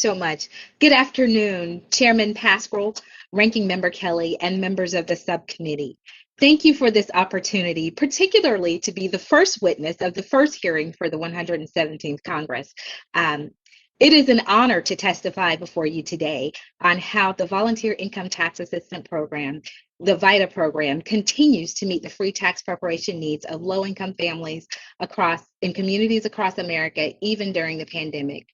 so much. Good afternoon, Chairman Pascrell, Ranking Member Kelly, and members of the subcommittee. Thank you for this opportunity, particularly to be the first witness of the first hearing for the 117th Congress. Um, it is an honor to testify before you today on how the Volunteer Income Tax Assistance Program, the VITA program, continues to meet the free tax preparation needs of low-income families in communities across America, even during the pandemic.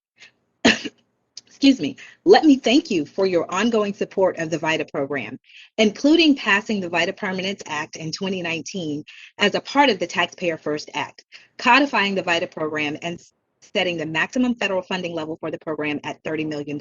Excuse me, let me thank you for your ongoing support of the VITA program, including passing the VITA Permanence Act in 2019 as a part of the Taxpayer First Act, codifying the VITA program and setting the maximum federal funding level for the program at $30 million.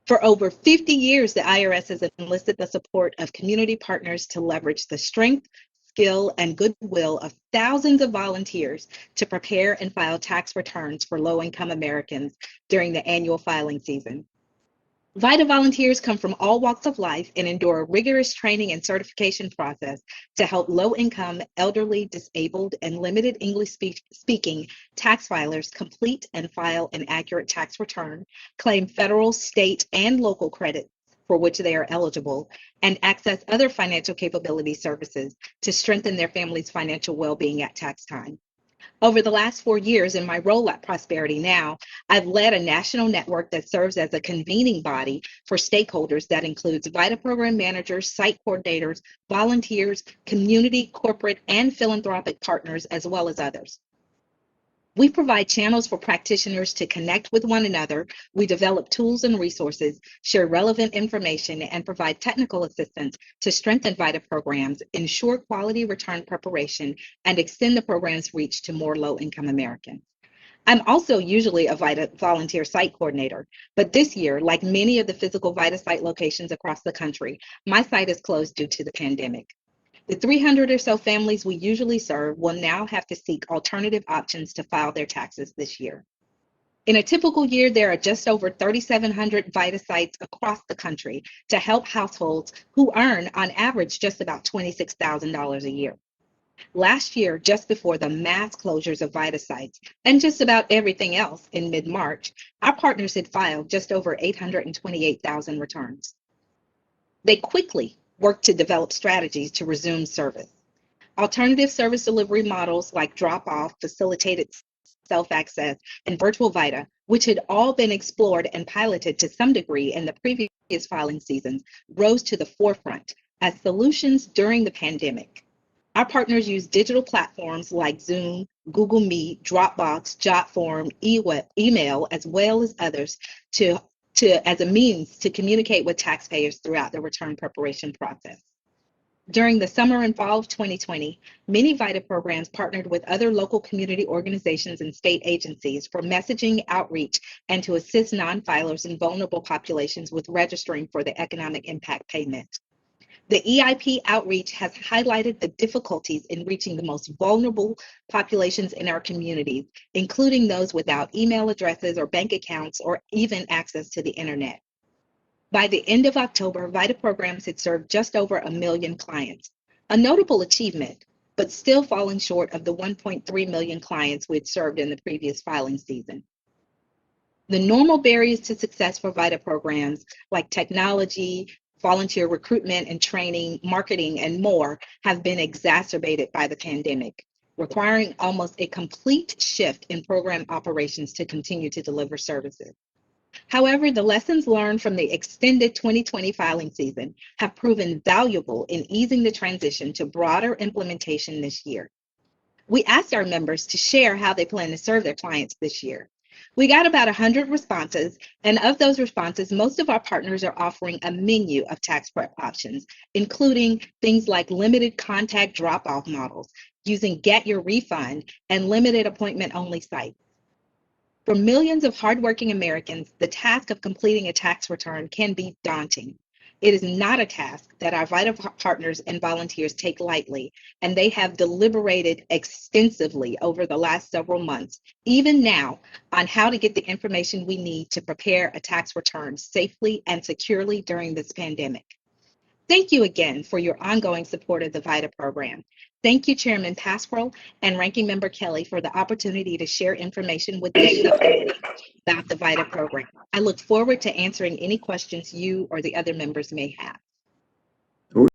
For over 50 years, the IRS has enlisted the support of community partners to leverage the strength, skill, and goodwill of thousands of volunteers to prepare and file tax returns for low-income Americans during the annual filing season. VITA volunteers come from all walks of life and endure a rigorous training and certification process to help low-income, elderly, disabled, and limited English-speaking tax filers complete and file an accurate tax return, claim federal, state, and local credits for which they are eligible, and access other financial capability services to strengthen their family's financial well-being at tax time. Over the last 4 years in my role at Prosperity Now, I've led a national network that serves as a convening body for stakeholders that includes VITA program managers, site coordinators, volunteers, community, corporate, and philanthropic partners, as well as others. We provide channels for practitioners to connect with one another. We develop tools and resources, share relevant information, and provide technical assistance to strengthen VITA programs, ensure quality return preparation, and extend the program's reach to more low-income Americans. I'm also usually a VITA volunteer site coordinator, but this year, like many of the physical VITA site locations across the country, my site is closed due to the pandemic. The 300 or so families we usually serve will now have to seek alternative options to file their taxes this year. In a typical year, there are just over 3,700 VITA sites across the country to help households who earn, on average, just about $26,000 a year. Last year, just before the mass closures of VITA sites and just about everything else in mid-March, our partners had filed just over 828,000 returns. They quickly worked to develop strategies to resume service. Alternative service delivery models like drop-off, facilitated self-access, and virtual VITA, which had all been explored and piloted to some degree in the previous filing seasons, rose to the forefront as solutions during the pandemic. Our partners use digital platforms like Zoom, Google Meet, Dropbox, JotForm, email, as well as others as a means to communicate with taxpayers throughout the return preparation process. During the summer and fall of 2020, many VITA programs partnered with other local community organizations and state agencies for messaging, outreach, and to assist non-filers and vulnerable populations with registering for the economic impact payment. The EIP outreach has highlighted the difficulties in reaching the most vulnerable populations in our communities, including those without email addresses or bank accounts or even access to the internet. By the end of October, VITA programs had served just over 1 million clients, a notable achievement, but still falling short of the 1.3 million clients we had served in the previous filing season. The normal barriers to success for VITA programs, like technology, volunteer recruitment and training, marketing, and more, have been exacerbated by the pandemic, requiring almost a complete shift in program operations to continue to deliver services. However, the lessons learned from the extended 2020 filing season have proven valuable in easing the transition to broader implementation this year. We asked our members to share how they plan to serve their clients this year. We got about 100 responses, and of those responses, most of our partners are offering a menu of tax prep options, including things like limited contact drop-off models, using Get Your Refund, and limited appointment-only sites. For millions of hardworking Americans, the task of completing a tax return can be daunting. It is not a task that our VITA partners and volunteers take lightly, and they have deliberated extensively over the last several months, even now, on how to get the information we need to prepare a tax return safely and securely during this pandemic. Thank you again for your ongoing support of the VITA program. Thank you, Chairman Pasquarell and Ranking Member Kelly, for the opportunity to share information with this subcommittee about the VITA program. I look forward to answering any questions you or the other members may have.